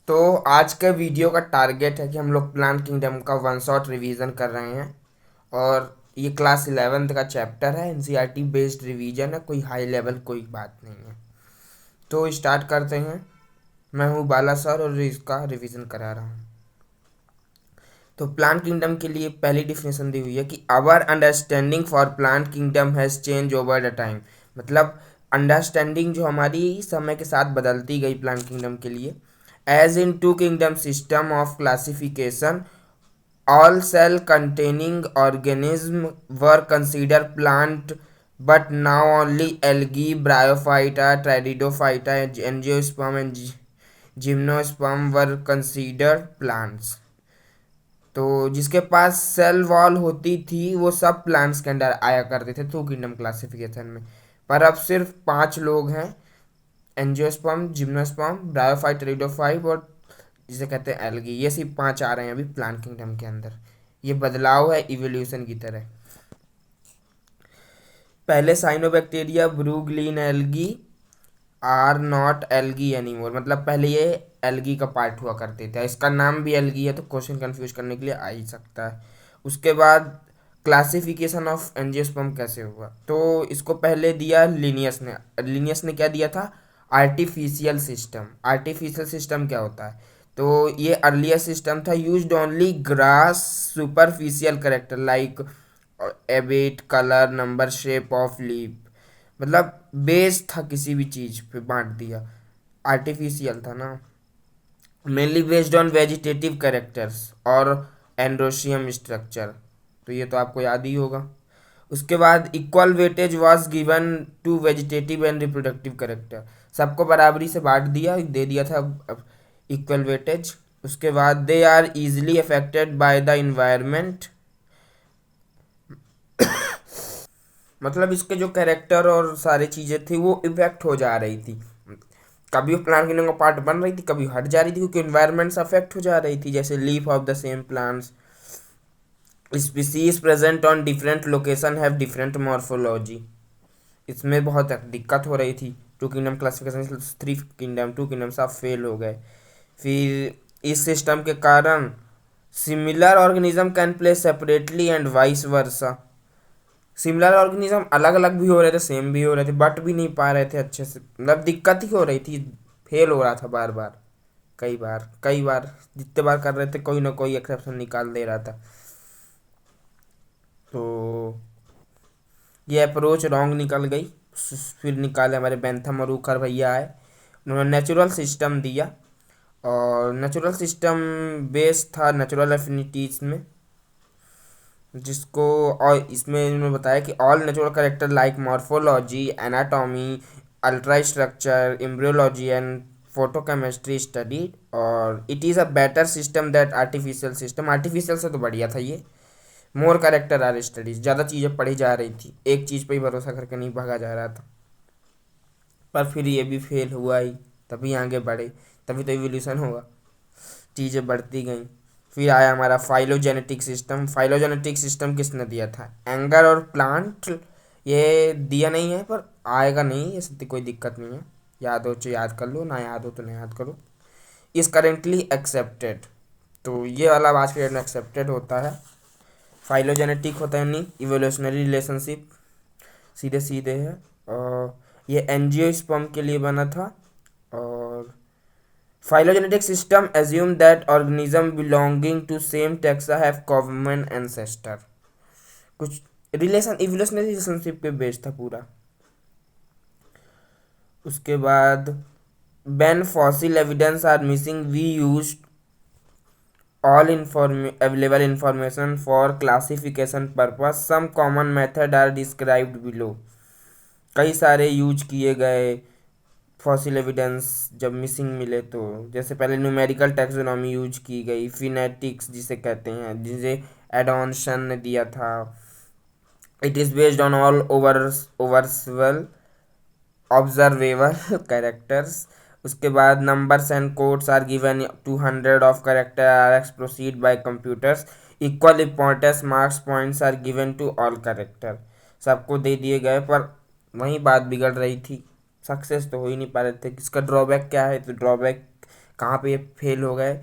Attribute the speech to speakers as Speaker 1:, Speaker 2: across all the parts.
Speaker 1: तो आज के वीडियो का टारगेट है कि हम लोग प्लांट किंगडम का वन शॉट रिवीजन कर रहे हैं। और ये क्लास 11th का चैप्टर है, एनसीईआरटी बेस्ड रिवीजन है, कोई हाई लेवल कोई बात नहीं है। तो स्टार्ट करते हैं। मैं हूँ बाला सर और इसका रिवीजन करा रहा हूँ। तो प्लांट किंगडम के लिए पहली डिफिनेशन दी हुई है कि our understanding for plant kingdom has change over the time. मतलब अंडरस्टैंडिंग जो हमारी समय के साथ बदलती गई प्लांट किंगडम के लिए। As in two kingdom system of classification, all cell containing organism were considered plant, but now only algae, bryophyta, pteridophyta, angiosperm and gymnosperm were considered plants। तो जिसके पास सेल वॉल होती थी वो सब प्लांट्स के अंदर आया करते थे टू किंगडम क्लासिफिकेशन में। पर अब सिर्फ 5 लोग हैं, एंजियोस्पर्म, जिम्नोस्पर्म, ब्रायोफाइट, टेरिडोफाइट और जिसे कहते हैं एल्गी। ये सिर्फ 5 आ रहे हैं अभी प्लांट किंगडम के अंदर। ये बदलाव है इवोल्यूशन की तरह। पहले cyanobacteria, blue green algae are not algae anymore. मतलब पहले ये एल्गी का पार्ट हुआ करते थे, इसका नाम भी एल्गी है तो क्वेश्चन कंफ्यूज करने के लिए आ ही सकता है। उसके बाद क्लासिफिकेशन ऑफ एंजियोस्पर्म कैसे हुआ, तो इसको पहले दिया लिनियस ने क्या दिया था? Artificial system. आर्टिफिशियल सिस्टम क्या होता है? तो ये अर्लियर सिस्टम था, used only gross superficial character like habit, colour, number, shape of leaf. मतलब बेस था किसी भी चीज पे बांट दिया, आर्टिफिशियल था ना। Mainly based on vegetative characters और एंड्रोशियम स्ट्रक्चर। तो ये तो आपको याद ही होगा। उसके बाद equal weightage was given to vegetative and reproductive character. सबको बराबरी से बांट दिया, दे दिया था इक्वल वेटेज। उसके बाद they are easily affected by the environment. मतलब इसके जो कैरेक्टर और सारी चीज़ें थी वो इफेक्ट हो जा रही थी। कभी वो प्लांट गिनों का पार्ट बन रही थी, कभी हट जा रही थी, क्योंकि इन्वायरमेंट से अफेक्ट हो जा रही थी। जैसे leaf of the same plants, species present on different location have different morphology. इसमें बहुत दिक्कत हो रही थी। Two kingdom classification, 3 kingdom, 2 kingdom सब फेल हो गए। फिर इस सिस्टम के कारण similar organism can play separately and vice versa. Similar organism अलग अलग भी हो रहे थे, सेम भी हो रहे थे, बट भी नहीं पा रहे थे अच्छे से। मतलब दिक्कत ही हो रही थी, फेल हो रहा था बार बार, कई बार जितने बार कर रहे थे कोई ना कोई एक्सेप्शन निकाल दे रहा था। तो ये अप्रोच रॉन्ग निकल गई। फिर निकाले हमारे बेंथम और उकर भैया आए, उन्होंने नेचुरल सिस्टम दिया। और नेचुरल सिस्टम बेस था नेचुरल एफिनिटीज में, जिसको और इसमें इन्होंने बताया कि all natural character like morphology, anatomy, ultra structure, embryology and photochemistry studied. और it is a better system that artificial system. Artificial से तो बढ़िया था ये। मोर करेक्टर आर स्टडीज, ज़्यादा चीज़ें पढ़ी जा रही थी, एक चीज़ पे ही भरोसा करके नहीं भागा जा रहा था। पर फिर ये भी फेल हुआ ही, तभी आगे बढ़े, तभी तो इवोल्यूशन होगा। चीज़ें बढ़ती गई। फिर आया हमारा फाइलोजेनेटिक सिस्टम। फाइलोजेनेटिक सिस्टम किसने दिया था? एंगर और प्लांट। ये दिया नहीं है पर आएगा नहीं, ऐसी कोई दिक्कत नहीं है। याद हो तो याद कर लो, ना याद हो तो नहीं याद करो। Is currently accepted. तो ये वाला आज के डेट में एक्सेप्टेड होता है। फाइलोजेनेटिक होता है नहीं इवोल्यूशनरी रिलेशनशिप, सीधे सीधे है। और ये एंजियोस्पर्म के लिए बना था। और phylogenetic system assume that organism belonging to same taxa have common ancestor। कुछ रिलेशन इवोल्यूशनरी रिलेशनशिप पे बेस्ड था पूरा। उसके बाद when fossil evidence are missing we used all available information for classification purpose, some common method are described below। कई सारे use किए गए फॉसिल एविडेंस जब मिसिंग मिले तो, जैसे पहले न्यूमेरिकल टैक्सोनॉमी यूज की गई, फिनेटिक्स जिसे कहते हैं, जिसे एडॉन्सन ने दिया था। It is based on all ओवरसवेल ऑब्जर्वेबल कैरेक्टर्स। उसके बाद numbers and codes are given 200 of character are ex proceed by computers. Equal importance marks points are given to all character. सबको दे दिए गए, पर वही बात बिगड़ रही थी, सक्सेस तो हो ही नहीं पा रहे थे। इसका ड्रॉबैक क्या है? तो ड्रॉबैक कहाँ पे ये फेल हो गए।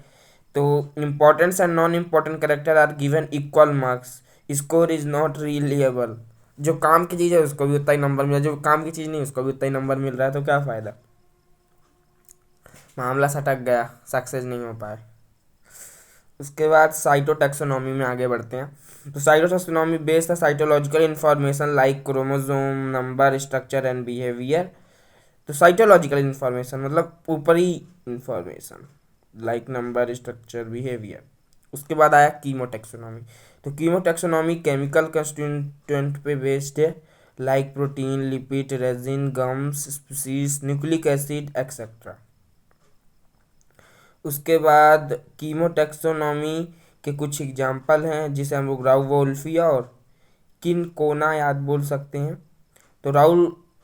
Speaker 1: तो importance and non important character are given equal marks, score is not reliable. जो काम की चीज़ है उसको भी उतना ही नंबर मिल रहा है, जो काम की चीज़ नहीं उसको भी उतना ही नंबर मिल रहा है, तो क्या फ़ायदा। मामला सटक गया, सक्सेस नहीं हो पाए। उसके बाद साइटोटैक्सोनॉमी में आगे बढ़ते हैं। तो साइटोटैक्सोनॉमी बेस्ड है cytological information like chromosome number structure and behaviour. तो साइटोलॉजिकल इंफॉर्मेशन मतलब ऊपरी information like number structure behaviour. उसके बाद आया कीमोटैक्सोनॉमी। तो कीमोटैक्सोनॉमी केमिकल कंस्टिट्यूएंट पे बेस्ड है like protein lipid resin gums species nucleic acid etcetera. उसके बाद कीमोटैक्सोनॉमी के कुछ एग्जाम्पल हैं जिसे हम लोग राउवोल्फिया और किनकोना याद बोल सकते हैं। तो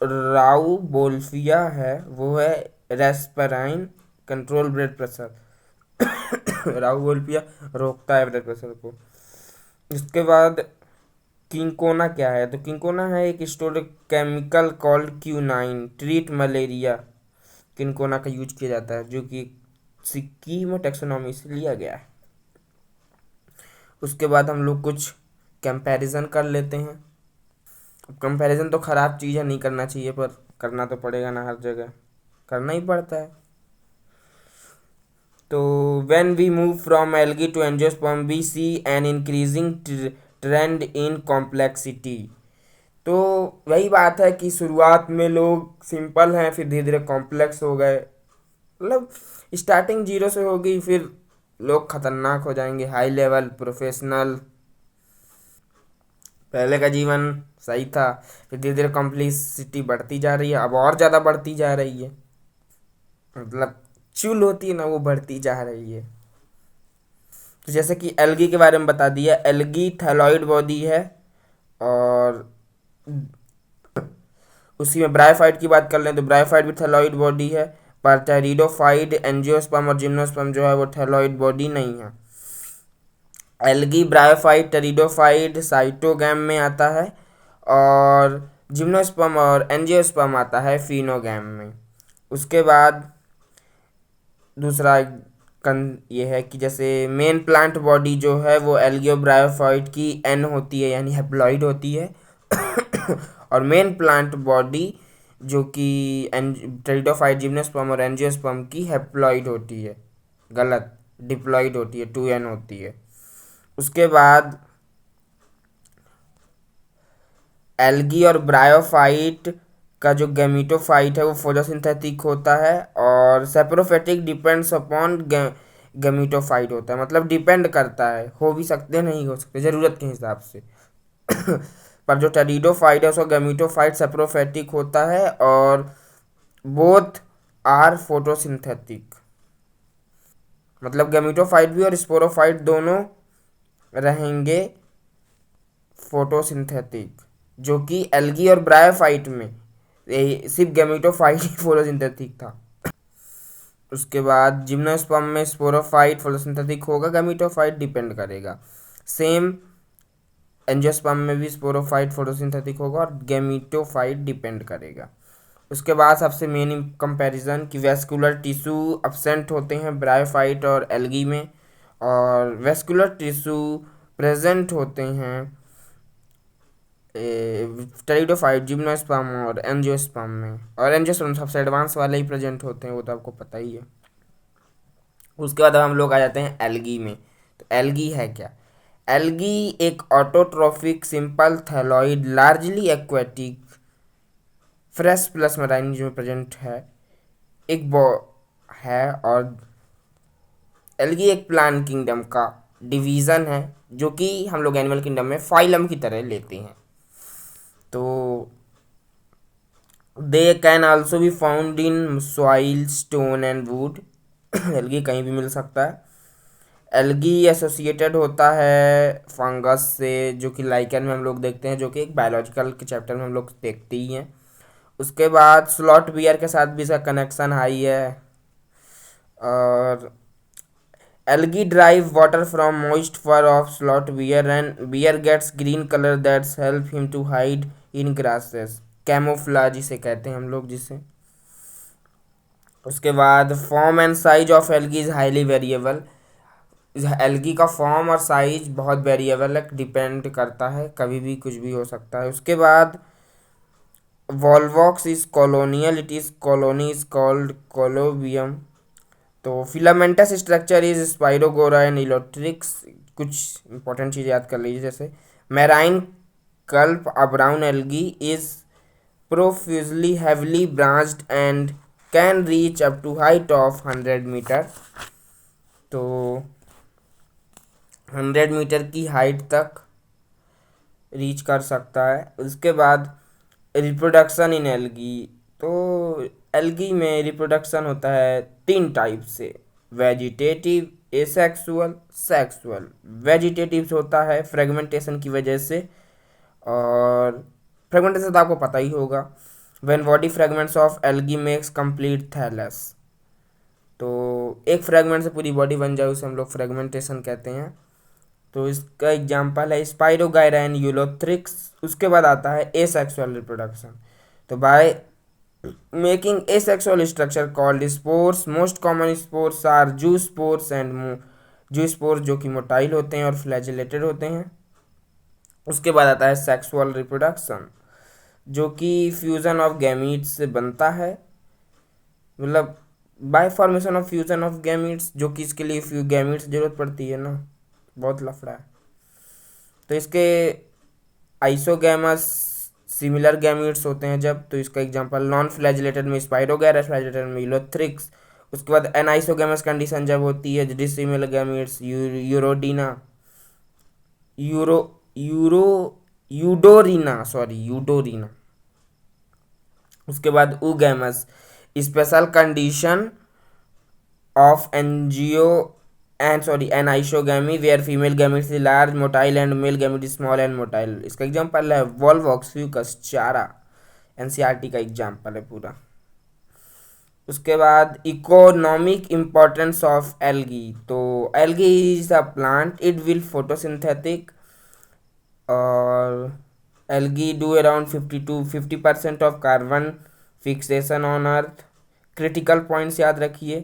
Speaker 1: राउवोल्फिया है वो है रेस्पिराइन कंट्रोल ब्लड प्रेशर। राउवोल्फिया रोकता है ब्लड प्रेशर को। इसके बाद किंकोना क्या है, तो किंकोना है एक स्टोरिक केमिकल कॉल्ड क्यूनाइन ट्रीट मलेरिया। किंकोना का यूज किया जाता है जो कि कीमो टैक्सोनॉमी से लिया गया है। उसके बाद हम लोग कुछ कंपैरिजन कर लेते हैं। कंपैरिजन तो ख़राब चीज़ है, नहीं करना चाहिए, पर करना तो पड़ेगा ना, हर जगह करना ही पड़ता है। तो when we move from algae to angiosperm we see an increasing trend in complexity. तो वही बात है कि शुरुआत में लोग सिंपल हैं, फिर धीरे धीरे कॉम्प्लेक्स हो गए। मतलब स्टार्टिंग जीरो से होगी, फिर लोग खतरनाक हो जाएंगे, हाई लेवल प्रोफेशनल। पहले का जीवन सही था, फिर धीरे धीरे कॉम्प्लेक्सिटी बढ़ती जा रही है, अब और ज़्यादा बढ़ती जा रही है। मतलब चुल होती है ना, वो बढ़ती जा रही है। तो जैसे कि एल्गी के बारे में बता दिया, एल्गी थैलॉइड बॉडी है। और उसी में ब्रायोफाइट की बात कर लें तो ब्रायोफाइट भी थैलॉइड बॉडी है, पर टेरिडोफाइट एंजियोस्पर्म और जिम्नोस्पर्म जो है वो थैलॉइड बॉडी नहीं है। एल्गी ब्रायोफाइट टेरिडोफाइट साइटोगैम में आता है, और जिम्नोस्पर्म और एंजियोस्पर्म आता है फिनोगैम में। उसके बाद दूसरा ये है कि जैसे मेन प्लांट बॉडी जो है वो एल्गियो ब्रायोफाइट की एन होती है, यानी हैप्लॉइड होती है। और मेन प्लांट बॉडी जो कि टेरिडोफाइट जिम्नोस्पर्म और एंजियोस्पर्म की हैप्लॉइड होती है, गलत, डिप्लॉइड होती है, 2n होती है। उसके बाद एल्गी और ब्रायोफाइट का जो गैमीटोफाइट है वो फोटोसिंथेटिक होता है, और सेप्रोफेटिक डिपेंड्स अपॉन गैमीटोफाइट होता है, मतलब डिपेंड करता है, हो भी सकते हैं नहीं हो सकते ज़रूरत के हिसाब से। पर जो टेरिडोफाइट है उसका गैमीटोफाइट सेप्रोफेटिक होता है, और बोथ आर फोटोसिंथेटिक। मतलब गैमीटोफाइट भी और स्पोरोफाइट दोनों रहेंगे फोटोसिंथेटिक, जो कि एल्गी और ब्रायोफाइट में सिर्फ गैमीटोफाइट ही फोटोसिंथेटिक था। उसके बाद जिम्नोस्पर्म में स्पोरोफाइट फोटोसिंथेटिक होगा, गैमीटोफाइट डिपेंड करेगा। सेम एंजियोस्पर्म में भी स्पोरोफाइट फोटोसिंथेटिक होगा और गैमीटोफाइट डिपेंड करेगा। उसके बाद सबसे मेन कंपैरिजन कि वेस्कुलर टिश्यू अब्सेंट होते हैं ब्रायोफाइट और एल्गी में, और वेस्कुलर टिश्यू प्रेजेंट होते हैं टेरिडोफाइट जिम्नोस्पर्म और एंजियोस्पर्म में। और एंजियोस्पर्म सबसे एडवांस वाले ही प्रेजेंट होते हैं, वो तो आपको पता ही है। उसके बाद अब हम लोग आ जाते हैं एल्गी में। तो एल्गी है क्या, एल्गी एक autotrophic simple thalloid largely aquatic fresh plus marine में प्रेजेंट है एक है। और एल्गी एक प्लांट किंगडम का डिवीज़न है, जो कि हम लोग एनिमल किंगडम में फाइलम की तरह लेते हैं। तो they can also be found in soil stone and would. Algae कहीं भी मिल सकता है। एल्गी एसोसिएटेड होता है फंगस से, जो कि लाइकन में हम लोग देखते हैं, जो कि एक बायोलॉजिकल के चैप्टर में हम लोग देखते ही हैं। उसके बाद स्लॉट बियर के साथ भी इसका कनेक्शन हाई है। और algae drive water from moist fur of sloth bear and bear gets green colour that's help him to hide in grasses, camouflage जिसे कहते हैं हम लोग, जिसे उसके बाद form and size of algae is highly variable. Algae का form और साइज बहुत वेरिएबल है, डिपेंड करता है, कभी भी कुछ भी हो सकता है। उसके बाद Volvox is colonial, it is colony is called coenobium. तो filamentous structure is Spirogyra and Ulothrix. कुछ इंपॉर्टेंट चीज़ याद कर लीजिए, जैसे marine kelp a brown algae is profusely heavily branched and can reach up to height of 100 metre. तो 100 metre की height तक रीच कर सकता है। उसके बाद रिप्रोडक्शन इन एल्गी। तो एल्गी में रिप्रोडक्शन होता है 3 टाइप से, वेजिटेटिव, एसेक्सुअल, सेक्सुअल। वेजिटेटिव होता है फ्रेगमेंटेशन की वजह से, और फ्रेगमेंटेशन तो आपको पता ही होगा, when body fragments of algae makes complete thallus. तो एक फ्रेगमेंट से पूरी बॉडी बन जाए उसे हम लोग फ्रेगमेंटेशन कहते हैं। तो इसका एग्जांपल है स्पाइरोगायरा एंड यूलोथ्रिक्स। उसके बाद आता है एसेक्सुअल रिप्रोडक्शन। तो by making asexual structure called spores, most common spores are zoospores and zoospores, जो कि मोटाइल होते हैं और फ्लैजिलेटेड होते हैं। उसके बाद आता है सेक्सुअल रिप्रोडक्शन, जो कि फ्यूजन ऑफ गैमीट्स से बनता है, मतलब bye formation of fusion of gametes, जो कि इसके लिए फ्यू गैमीट्स जरूरत पड़ती है ना, बहुत लफड़ा है। तो इसके आइसोगैमस सिमिलर गैमीट्स होते हैं जब, तो इसका एग्जांपल नॉन फ्लैजिलेटेड में स्पाइरोगैरा, फ्लैजिलेटेड में यूलोथ्रिक्स। उसके बाद एनाइसोगैमस कंडीशन जब होती है डिसिमिलर गैमीट्स, यूरोडीना, euro euro Eudorina, sorry Eudorina. उसके बाद oogamous, special condition of NGO and sorry anisogamy where female gametes is large motile and male gamete is small and motile. इसका example है Volvox Fucus Chara, NCERT का example है पूरा। उसके बाद economic importance of algae. तो algae is a plant, it will photosynthetic, और algae do around 50% of carbon fixation on earth. Critical points याद रखिए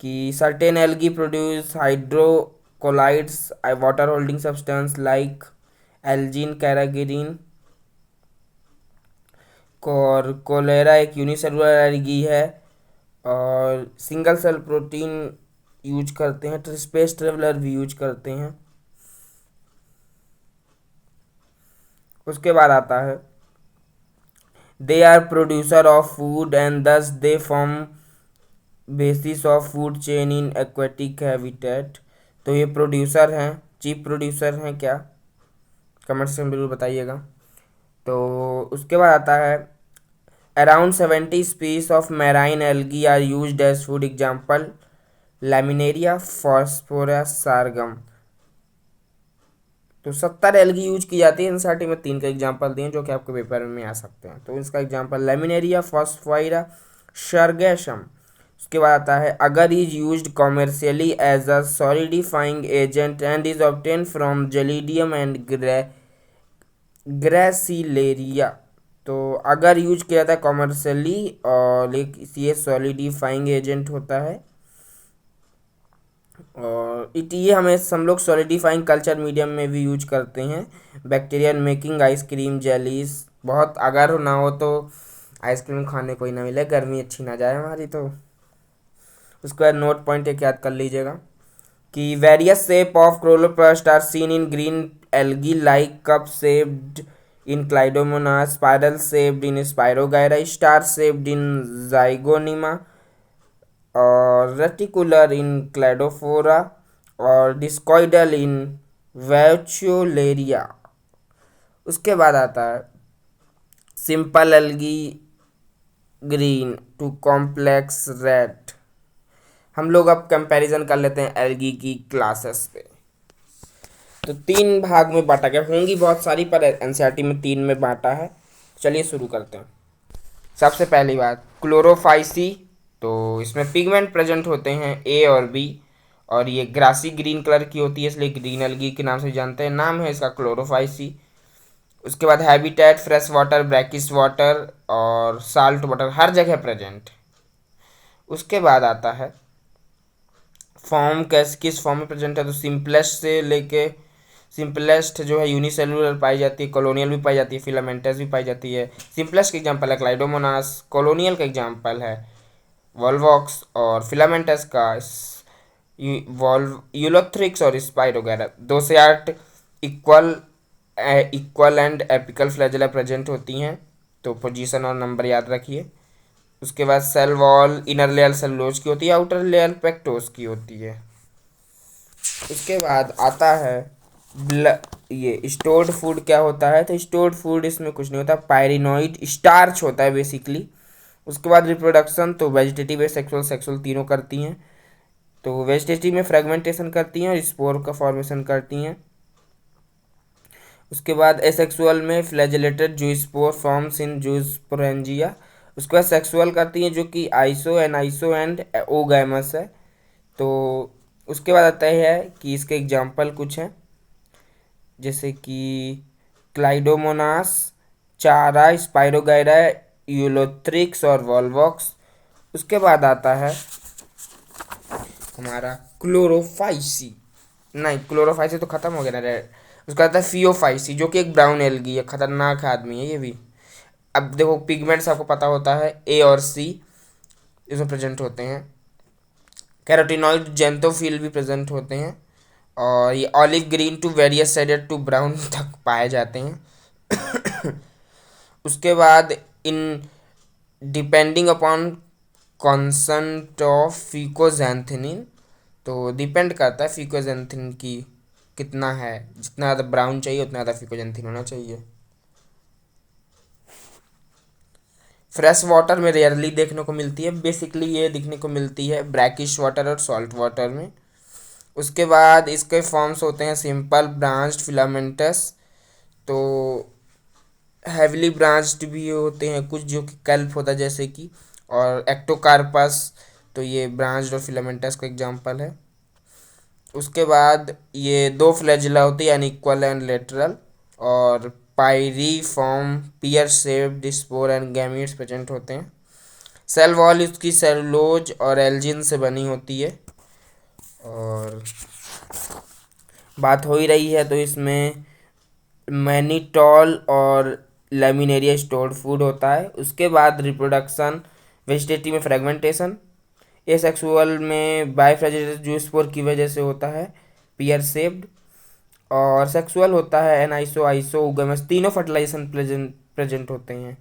Speaker 1: कि certain algae produce hydrocolloids, water holding substance like algin, carrageenan. और Chlorella एक unicellular algae है, और single cell protein use करते हैं, स्पेस ट्रेवलर भी यूज करते हैं। उसके बाद आता है they are producer of food and thus they form basis of food chain in aquatic habitat. तो ये प्रोड्यूसर हैं, चीफ प्रोड्यूसर हैं क्या, कमेंट सेक्शन में जरूर बताइएगा। तो उसके बाद आता है around 70 species of marine algae are used as food, example Laminaria, phosphorus, Sargassum. तो 70 एल्गी यूज की जाती है एनसीईआरटी में, 3 का एग्जांपल दिए जो कि आपके पेपर में आ सकते हैं। तो इसका एग्जांपल लैमिनेरिया, फॉस्फोइरा, शर्गेशम। उसके बाद आता है agar is used commercially as a solidifying agent and is obtain from gelidium and gracilaria. तो अगर यूज किया जाता है कॉमर्शियली और ये सॉलिडिफाइंग एजेंट होता है, और ये हमें हम लोग सॉलिडिफाइंग कल्चर मीडियम में भी यूज करते हैं। बैक्टीरिया मेकिंग आइसक्रीम जेलीज, बहुत अगर ना हो तो आइसक्रीम खाने को ही ना मिले, गर्मी अच्छी ना जाए हमारी। तो उसके बाद नोट पॉइंट एक याद कर लीजिएगा कि various shape of chloroplast are seen in green algae like cup shaped in Chlamydomonas, spiral shaped in Spirogyra, star shaped in Zygnema, और रेटिकुलर इन क्लैडोफोरा, और डिस्कॉइडल इन वैचुलेरिया। उसके बाद आता है simple algae green to complex red. हम लोग अब comparison कर लेते हैं एल्गी की क्लासेस पे। तो 3 भाग में बांटा गया, होंगी बहुत सारी पर एनसीईआरटी में 3 में बांटा है। चलिए शुरू करते हैं। सबसे पहली बात क्लोरोफाइसी। तो इसमें पिगमेंट प्रेजेंट होते हैं ए और बी, और ये ग्रासी ग्रीन कलर की होती है, इसलिए ग्रीन एल्गी के नाम से जानते हैं, नाम है इसका क्लोरोफाइसी। उसके बाद habitat fresh water, brackish water और साल्ट वाटर, हर जगह प्रेजेंट। उसके बाद आता है फॉर्म, कैसे किस फॉर्म में प्रेजेंट है, तो सिंपलेस्ट से लेके सिंपलेस्ट जो है यूनिसेलुलर पाई जाती है, कॉलोनियल भी पाई जाती है, फिलामेंटस भी पाई जाती है। सिंपलेस्ट का एग्जांपल है क्लाइडोमोनास, कॉलोनियल का एग्जांपल है वॉल्वॉक्स, और फिलामेंटस का वॉल्व यूलोथ्रिक्स और स्पाइड वगैरह। 2 से 8 equal equal and apical flagella present होती हैं, तो पोजीशन और नंबर याद रखिए। उसके बाद cell wall inner layer cellulose की होती है, आउटर लेयर पेक्टोस की होती है। उसके बाद आता है ये स्टोर्ड फूड क्या होता है, तो स्टोर्ड फूड इसमें कुछ नहीं होता, पायरिनोइड स्टार्च होता है बेसिकली। उसके बाद रिप्रोडक्शन, तो वेजिटेटिव सेक्सुअल सेक्सुअल तीनों करती हैं। तो वेजिटेटिव में फ्रेगमेंटेशन करती हैं और स्पोर का फॉर्मेशन करती हैं। उसके बाद एसेक्सुअल में फ्लैजेलेटेड जूस्पोर फॉर्म्स इन जूस्पोरेंजिया। उसके बाद सेक्सुअल करती हैं जो कि आइसो एंड ओगैमस है। तो उसके बाद आता है कि इसके एग्जाम्पल कुछ हैं, जैसे कि क्लाइडोमोनास, चारा, स्पाइरोगाइरा, यूलोथ्रिक्स और वॉल्वॉक्स। उसके बाद आता है हमारा क्लोरोफाइसी, नहीं क्लोरोफाइसी तो खत्म हो गया ना रेड। उसका आता है फियोफाइसी, जो कि एक ब्राउन एल्गी है, खतरनाक आदमी है ये भी। अब देखो पिगमेंट्स आपको पता होता है ए और सी इसमें प्रेजेंट होते हैं। कैरोटिनॉइड जेंथोफिल भी प्रेजेंट होते हैं, और ये olive green to various shaded to brown तक पाए जाते हैं। उसके बाद इन depending upon content of fucoxanthin, तो डिपेंड करता है फिकोजेंथिन की कितना है, जितना ज़्यादा ब्राउन चाहिए उतना ज़्यादा फिकोजेंथिन होना चाहिए। फ्रेश वाटर में रेयरली देखने को मिलती है, बेसिकली ये दिखने को मिलती है ब्रैकिश वाटर और सॉल्ट वाटर में। उसके बाद इसके फॉर्म्स होते हैं सिंपल ब्रांच्ड फिलामेंटस, तो हैविली ब्रांच्ड भी होते हैं कुछ जो कि कैल्प होता है जैसे कि, और एक्टोकार्पस, तो ये ब्रांच्ड और फिलामेंटस का एग्जांपल है। उसके बाद ये 2 फ्लैजिला होती है, अनइक्वल एंड लेटरल, और pyriform pear shaped spore and gametes present होते हैं। सेल वॉल इसकी सेलुलोज और एल्जिन से बनी होती है। और बात हो ही रही है तो इसमें मैनीटॉल और लेमिनेरिया स्टोर्ड फूड होता है। उसके बाद रिप्रोडक्शन, वेजिटेटिव में फ्रेगमेंटेशन, एसेक्सुअल में बाइफ्रेजिटेटिव जूस्पोर की वजह से होता है पियर शेप्ड, और सेक्सुअल होता है एनाइसो आइसो उगमस। तीनों फर्टिलाइजेशन प्रेजेंट होते हैं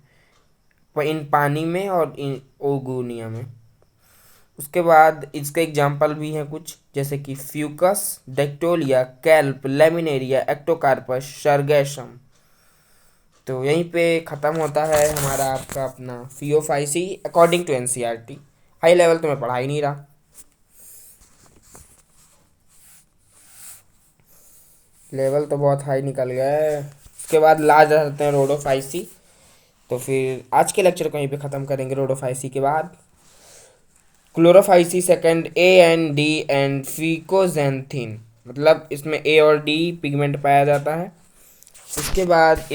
Speaker 1: इन पानी में और इन ओगुनिया में। उसके बाद इसके एग्जाम्पल भी हैं कुछ, जैसे कि fucus, dictyota, kelp, laminaria, ectocarpus, sargassum. तो यहीं पे ख़त्म होता है हमारा आपका अपना phaeophyceae according to NCERT. High level तो मैं पढ़ा ही नहीं रहा, लेवल तो बहुत हाई निकल गया है। उसके बाद लास्ट रहते हैं रोडोफाइसी। तो फिर आज के लेक्चर को यहीं पे ख़त्म करेंगे रोडोफाइसी के बाद। Chlorophyceae second, A and D and fucoxanthin, मतलब इसमें ए और डी पिगमेंट पाया जाता है। उसके बाद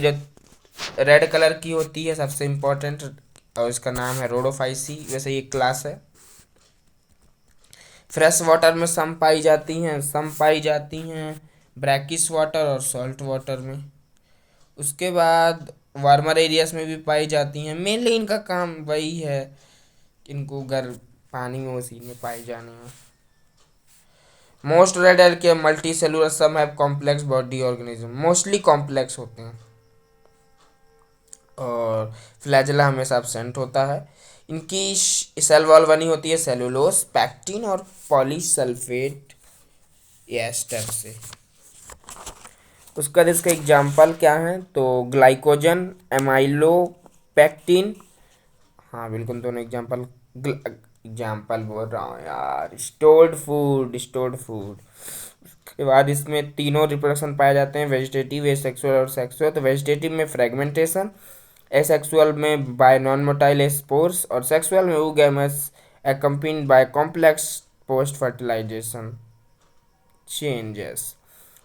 Speaker 1: रेड कलर की होती है सबसे इम्पोर्टेंट, और इसका नाम है रोडोफाइसी, वैसे ये क्लास है। फ्रेश वाटर में सम पाई जाती हैं ब्रैकिश वाटर और सॉल्ट वाटर में। उसके बाद वार्मर एरियाज में भी पाई जाती हैं, मेनली इनका काम वही है, इनको पानी में उसी में पाई जाने हैं। Most red algae multicellular, some have complex body organism, mostly complex होते हैं, और फ्लैजेला हमेशा एब्सेंट होता है। इनकी सेल वॉल बनी होती है सेलुलोज, पैक्टिन और पॉलीसल्फेट एस्टर से। उसका इसका एग्जाम्पल क्या है, तो ग्लाइकोजन, एमाइलो, पैक्टिन, हाँ बिल्कुल दोनों एग्जाम्पल बोल रहा हूँ यार, स्टोर्ड फूड। उसके बाद इसमें तीनों रिप्रोडक्शन पाए जाते हैं, वेजिटेटिव, एसेक्सुअल और सेक्सुअल। तो वेजिटेटिव में फ्रेगमेंटेशन, एसेक्सुअल में बाय नॉन मोटाइल स्पोर्स, और सेक्सुअल में oogamous accompanied by complex post fertilisation changes.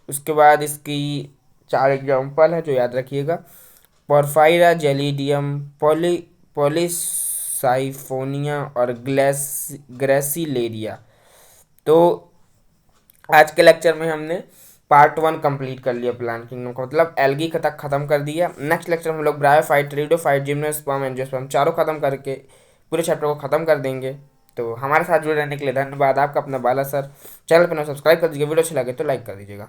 Speaker 1: उसके बाद इसकी 4 एग्जाम्पल है जो याद रखिएगा, पोरफायरा, जेलिडियम, पॉलीसल्फेट साइफोनिया और ग्रेसिलेरिया। तो आज के लेक्चर में हमने पार्ट 1 कंप्लीट कर लिया प्लांट किंगडम का, मतलब एल्गी तक खत्म कर दिया। नेक्स्ट लेक्चर में हम लोग ब्रायोफाइट, टेरिडोफाइट, जिम्नोस्पर्म, एंजियोस्पर्म चारों खत्म करके पूरे चैप्टर को खत्म कर देंगे। तो हमारे साथ जुड़े रहने के लिए धन्यवाद आपका, अपना बाला सर। चैनल पर सब्सक्राइब कर दीजिए, वीडियो अच्छी लगे तो लाइक कर दीजिएगा।